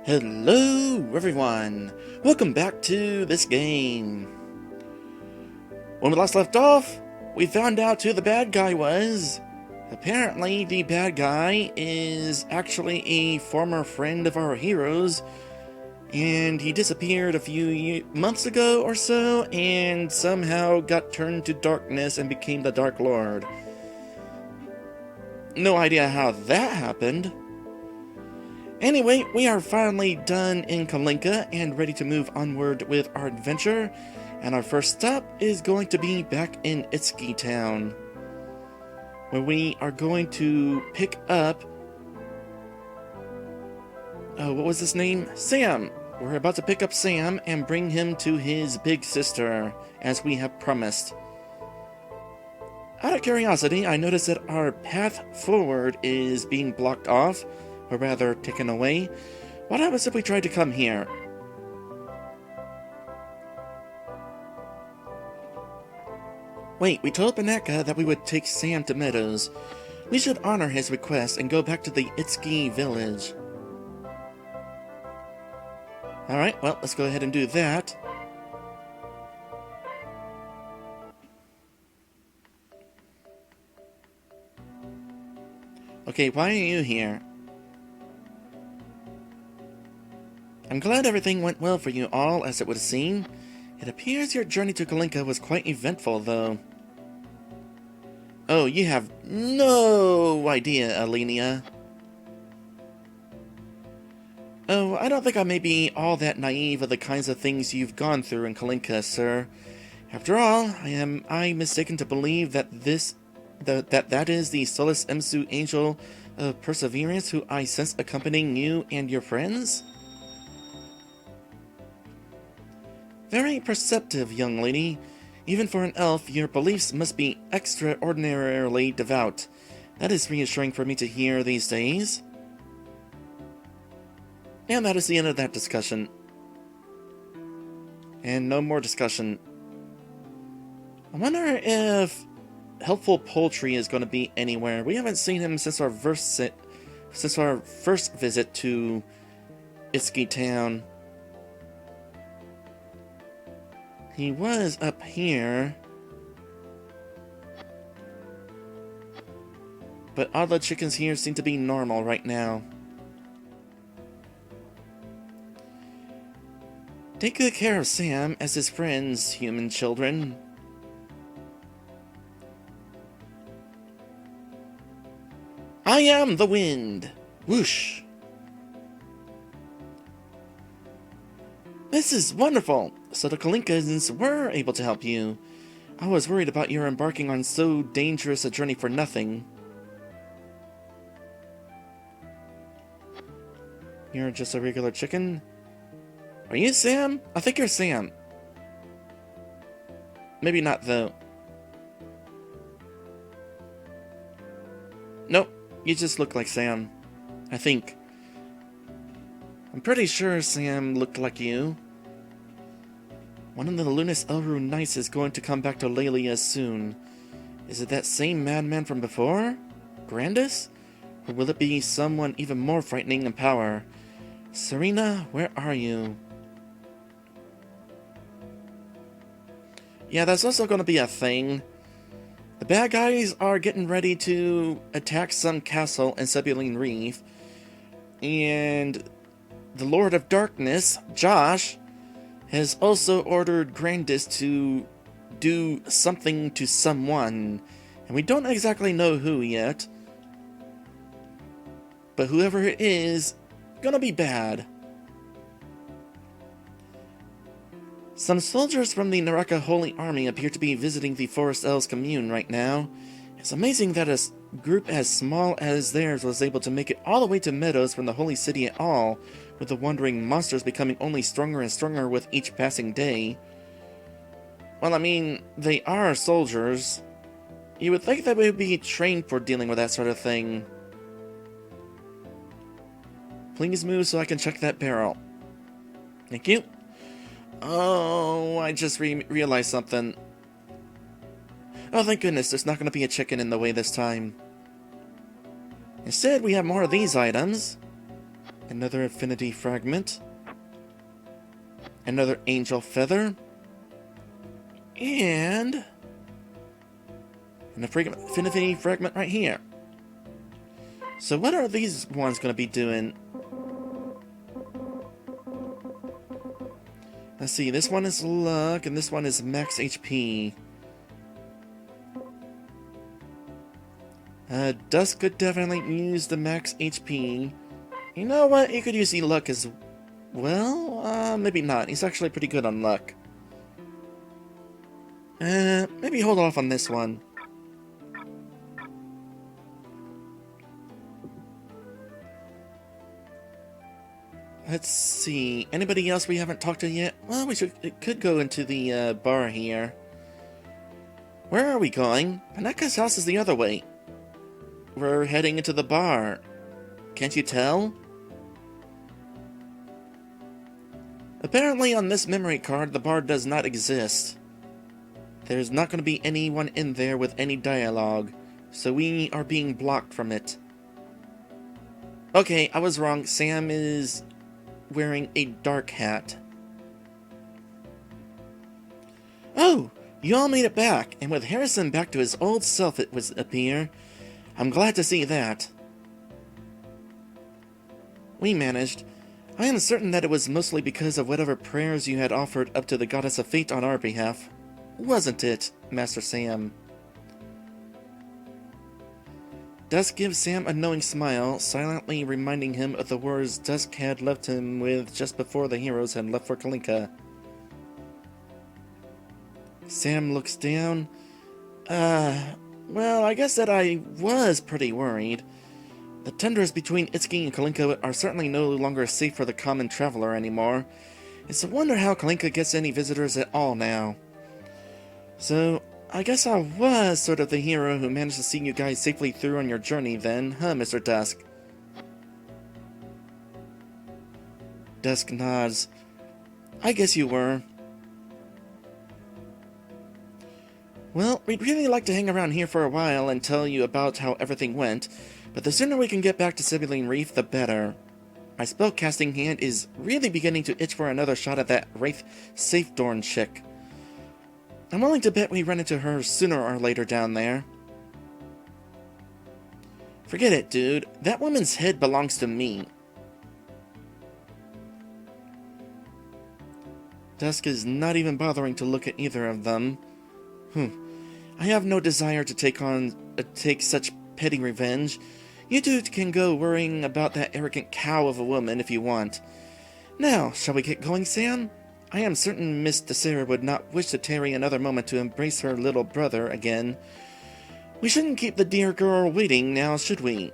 Hello everyone! Welcome back to this game. When we last left off, we found out who the bad guy was. Apparently the bad guy is actually a former friend of our heroes, and he disappeared a few months ago or so and somehow got turned to darkness and became the Dark Lord. No idea how that happened. Anyway, we are finally done in Kalinka and ready to move onward with our adventure, and our first stop is going to be back in Itsuki Town, where we are going to pick up... oh, what was his name? Sam! We're about to pick up Sam and bring him to his big sister, as we have promised. Out of curiosity, I noticed that our path forward is being blocked off, or rather, taken away. What happens if we try to come here? Wait, we told Banaka that we would take Sam to Meadows. We should honor his request and go back to the Itsuki village. Alright, well, let's go ahead and do that. Okay, why are you here? I'm glad everything went well for you all, as it would seem. It appears your journey to Kalinka was quite eventful, though. Oh, you have no idea, Alenia. Oh, I don't think I may be all that naive of the kinds of things you've gone through in Kalinka, sir. After all, am I mistaken to believe that that is the Solus Emsu Angel of Perseverance who I sense accompanying you and your friends? Very perceptive, young lady. Even for an elf, your beliefs must be extraordinarily devout. That is reassuring for me to hear these days. And that is the end of that discussion. And no more discussion. I wonder if Helpful Poultry is going to be anywhere. We haven't seen him since our first visit to Itsuki Town. He was up here. But all the chickens here seem to be normal right now. Take good care of Sam as his friends, human children. I am the wind! Whoosh! This is wonderful! So the Kalinkans were able to help you. I was worried about your embarking on so dangerous a journey for nothing. You're just a regular chicken? Are you Sam? I think you're Sam. Maybe not, though. Nope, you just look like Sam. I think. I'm pretty sure Sam looked like you. One of the Lunas Elru Knights is going to come back to Lelia soon. Is it that same madman from before? Grandis? Or will it be someone even more frightening in power? Serena, where are you? Yeah, that's also going to be a thing. The bad guys are getting ready to attack some castle in Sebulene Reef. And the Lord of Darkness, Josh, has also ordered Grandis to do something to someone, and we don't exactly know who yet. But whoever it is, gonna be bad. Some soldiers from the Naraka Holy Army appear to be visiting the Forest Elves commune right now. It's amazing that a group as small as theirs was able to make it all the way to Meadows from the Holy City at all, with the wandering monsters becoming only stronger and stronger with each passing day. Well, I mean, they are soldiers. You would think that they would be trained for dealing with that sort of thing. Please move so I can check that barrel. Thank you. Oh, I just realized something. Oh, thank goodness, there's not going to be a chicken in the way this time. Instead, we have more of these items. Another affinity fragment. Another angel feather. And an affinity fragment right here. So what are these ones going to be doing? Let's see, this one is luck, and this one is max HP. Dusk could definitely use the max HP. You know what? He could use the luck as well. Maybe not. He's actually pretty good on luck. Maybe hold off on this one. Let's see. Anybody else we haven't talked to yet? Well, it could go into the bar here. Where are we going? Paneka's house is the other way. We're heading into the bar. Can't you tell? Apparently on this memory card, the bar does not exist. There's not going to be anyone in there with any dialogue, so we are being blocked from it. Okay, I was wrong. Sam is wearing a dark hat. Oh, you all made it back, and with Harrison back to his old self it would appear. I'm glad to see that. We managed. I am certain that it was mostly because of whatever prayers you had offered up to the Goddess of Fate on our behalf. Wasn't it, Master Sam? Dusk gives Sam a knowing smile, silently reminding him of the words Dusk had left him with just before the heroes had left for Kalinka. Sam looks down. Well, I guess that I was pretty worried. The tundras between Itsuki and Kalinka are certainly no longer safe for the common traveler anymore. It's a wonder how Kalinka gets any visitors at all now. So, I guess I was sort of the hero who managed to see you guys safely through on your journey then, huh, Mr. Dusk? Dusk nods. I guess you were. Well, we'd really like to hang around here for a while and tell you about how everything went, but the sooner we can get back to Sebulene Reef, the better. My spellcasting hand is really beginning to itch for another shot at that Wraith Safedorn chick. I'm willing to bet we run into her sooner or later down there. Forget it, dude. That woman's head belongs to me. Dusk is not even bothering to look at either of them. I have no desire to take such petty revenge. You two can go worrying about that arrogant cow of a woman if you want. Now, shall we get going, Sam? I am certain Miss Desera would not wish to tarry another moment to embrace her little brother again. We shouldn't keep the dear girl waiting now, should we?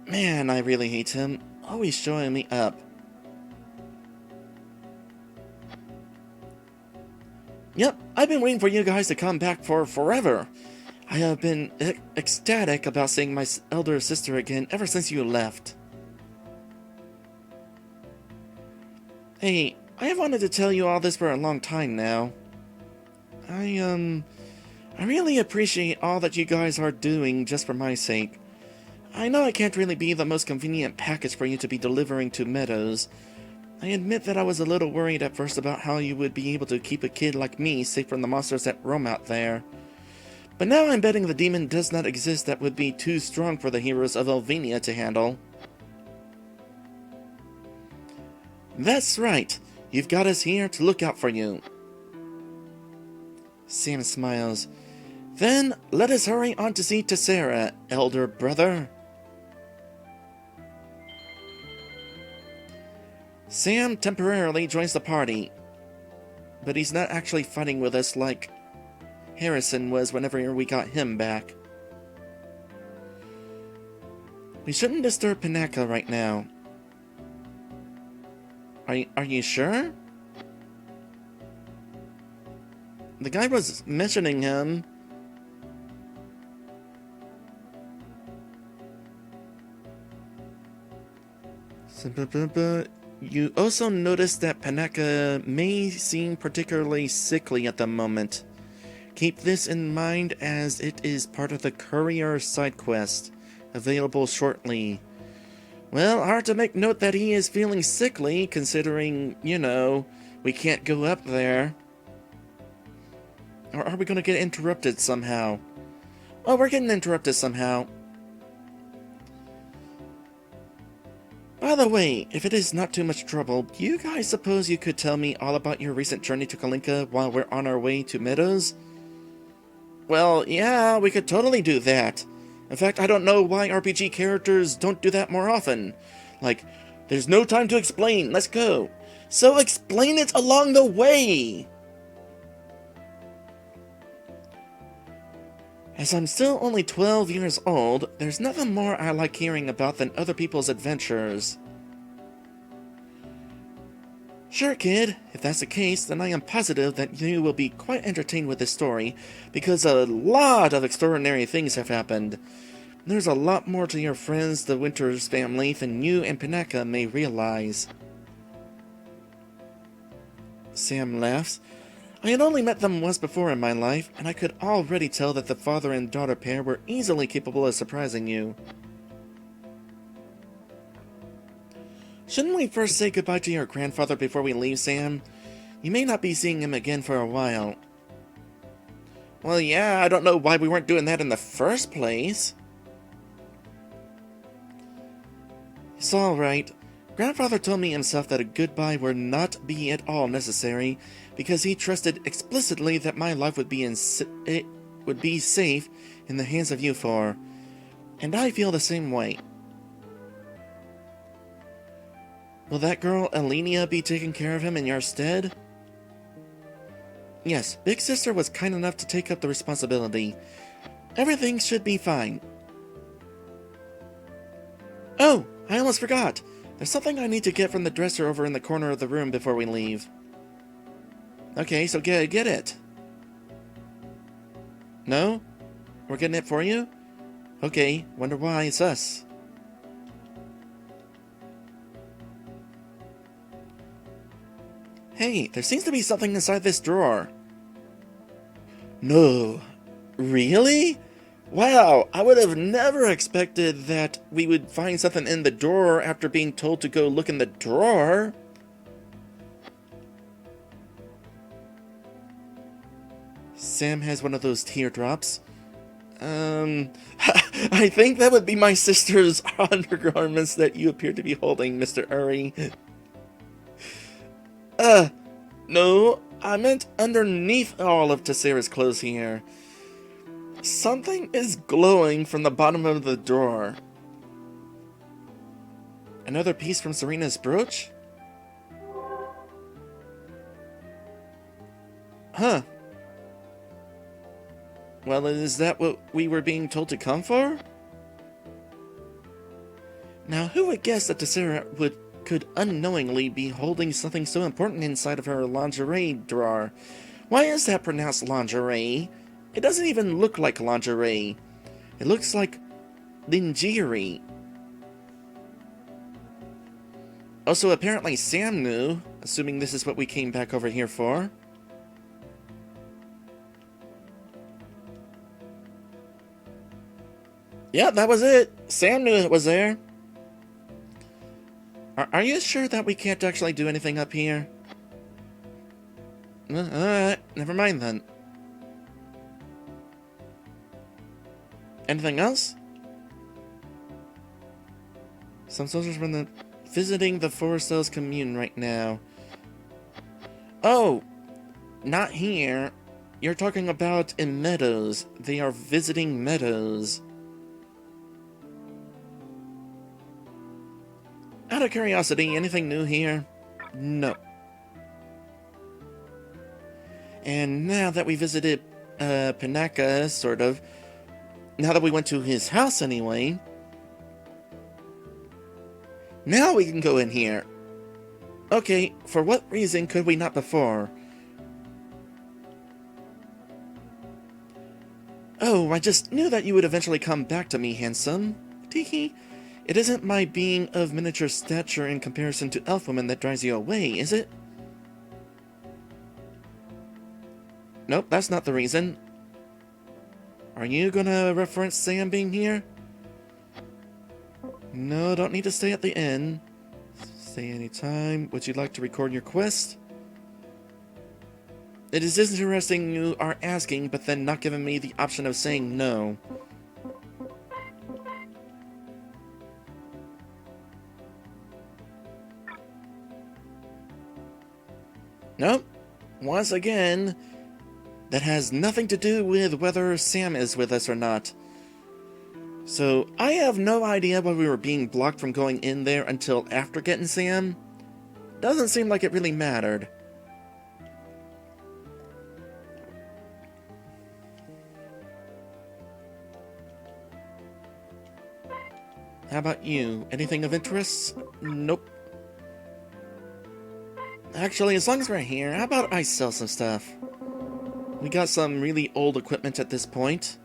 Man, I really hate him. Always showing me up. Yep, I've been waiting for you guys to come back for forever. I have been ecstatic about seeing my elder sister again ever since you left. Hey, I have wanted to tell you all this for a long time now. I really appreciate all that you guys are doing just for my sake. I know I can't really be the most convenient package for you to be delivering to Meadows. I admit that I was a little worried at first about how you would be able to keep a kid like me safe from the monsters that roam out there. But now I'm betting the demon does not exist that would be too strong for the heroes of Elvania to handle. That's right. You've got us here to look out for you. Sam smiles. Then let us hurry on to see Desera, elder brother. Sam temporarily joins the party, but he's not actually fighting with us like Harrison was whenever we got him back. We shouldn't disturb Paneka right now. Are you sure? The guy was mentioning him. You also notice that Paneka may seem particularly sickly at the moment. Keep this in mind as it is part of the courier side quest. available shortly. Well, hard to make note that he is feeling sickly, considering, you know, we can't go up there. Or are we going to get interrupted somehow? Oh, we're getting interrupted somehow. By the way, if it is not too much trouble, do you guys suppose you could tell me all about your recent journey to Kalinka while we're on our way to Meadows? Well, yeah, we could totally do that. In fact, I don't know why RPG characters don't do that more often. Like, there's no time to explain, let's go. So explain it along the way! As I'm still only 12 years old, there's nothing more I like hearing about than other people's adventures. Sure, kid. If that's the case, then I am positive that you will be quite entertained with this story, because a lot of extraordinary things have happened. There's a lot more to your friends, the Winters family, than you and Pinaka may realize. Sam laughs. I had only met them once before in my life, and I could already tell that the father and daughter pair were easily capable of surprising you. Shouldn't we first say goodbye to your grandfather before we leave, Sam? You may not be seeing him again for a while. Well, yeah, I don't know why we weren't doing that in the first place. It's alright. Grandfather told me himself that a goodbye would not be at all necessary, because he trusted explicitly that my life would be safe in the hands of you four. And I feel the same way. Will that girl, Alenia, be taking care of him in your stead? Yes, Big Sister was kind enough to take up the responsibility. Everything should be fine. Oh, I almost forgot. There's something I need to get from the dresser over in the corner of the room before we leave. Okay, so get it. No? We're getting it for you? Okay, wonder why it's us. Hey, there seems to be something inside this drawer. No. Really? Wow, I would have never expected that we would find something in the drawer after being told to go look in the drawer. Sam has one of those teardrops. I think that would be my sister's undergarments that you appear to be holding, Mr. Uri. No, I meant underneath all of Tessera's clothes here. Something is glowing from the bottom of the drawer. Another piece from Serena's brooch? Huh. Well, is that what we were being told to come for? Now, who would guess that Tessera could unknowingly be holding something so important inside of her lingerie drawer? Why is that pronounced lingerie? It doesn't even look like lingerie. It looks like lingerie. Also, apparently Sam knew, assuming this is what we came back over here for. Yeah, that was it. Sam knew it was there. Are you sure that we can't actually do anything up here? Alright, never mind then. Anything else? Some soldiers from visiting the Forest Elves commune right now. Oh, not here. You're talking about in Meadows. They are visiting Meadows. Out of curiosity, anything new here? No. And now that we visited Pinaka, sort of, now that we went to his house anyway, now we can go in here. Okay, for what reason could we not before? Oh, I just knew that you would eventually come back to me, handsome. Teehee. It isn't my being of miniature stature in comparison to elf women that drives you away, is it? Nope, that's not the reason. Are you gonna reference Sam being here? No, don't need to stay at the inn. Stay anytime. Would you like to record your quest? It is interesting you are asking, but then not giving me the option of saying no. Nope. Once again, that has nothing to do with whether Sam is with us or not. So, I have no idea why we were being blocked from going in there until after getting Sam. Doesn't seem like it really mattered. How about you? Anything of interest? Nope. Actually, as long as we're here, how about I sell some stuff? We got some really old equipment at this point.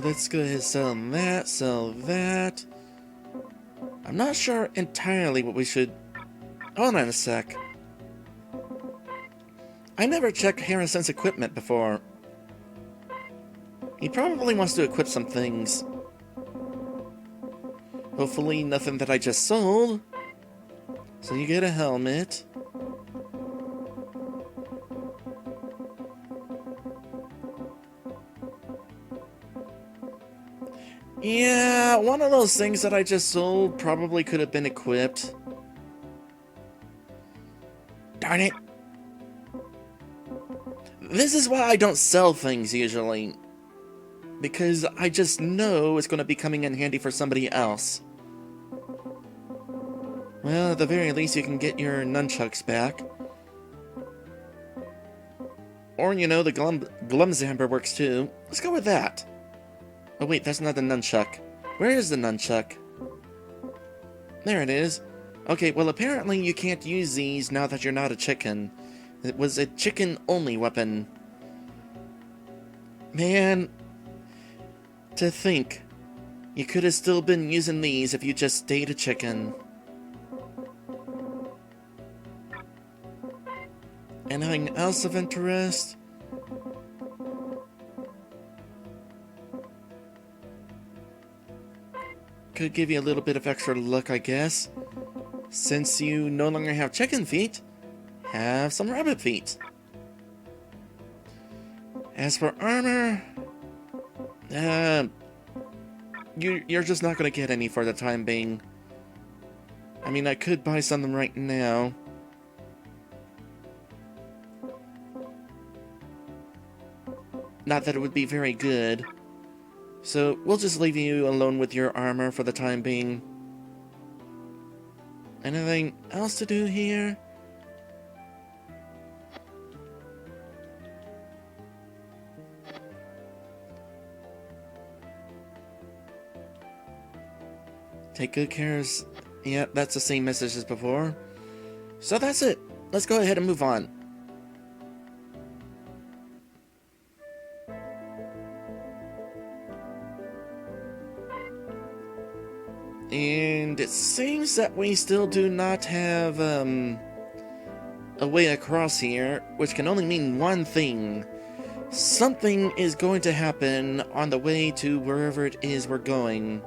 Let's go ahead and sell that. I'm not sure entirely what we should... Hold on a sec. I never checked Harrison's equipment before. He probably wants to equip some things. Hopefully nothing that I just sold. So you get a helmet. Yeah, one of those things that I just sold probably could have been equipped. Darn it. This is why I don't sell things usually. Because I just know it's going to be coming in handy for somebody else. Well, at the very least you can get your nunchucks back. Or, you know, the Glumzamber works too. Let's go with that. Oh wait, that's not the nunchuck. Where is the nunchuck? There it is. Okay, well apparently you can't use these now that you're not a chicken. It was a chicken-only weapon. Man, to think. You could have still been using these if you just stayed a chicken. Anything else of interest? Could give you a little bit of extra luck, I guess. Since you no longer have chicken feet, have some rabbit feet. As for armor, you're just not gonna get any for the time being. I mean, I could buy something right now. Not that it would be very good. So, we'll just leave you alone with your armor for the time being. Anything else to do here? Take good care of... Yeah, that's the same message as before. So that's it. Let's go ahead and move on. And it seems that we still do not have, a way across here, which can only mean one thing. Something is going to happen on the way to wherever it is we're going.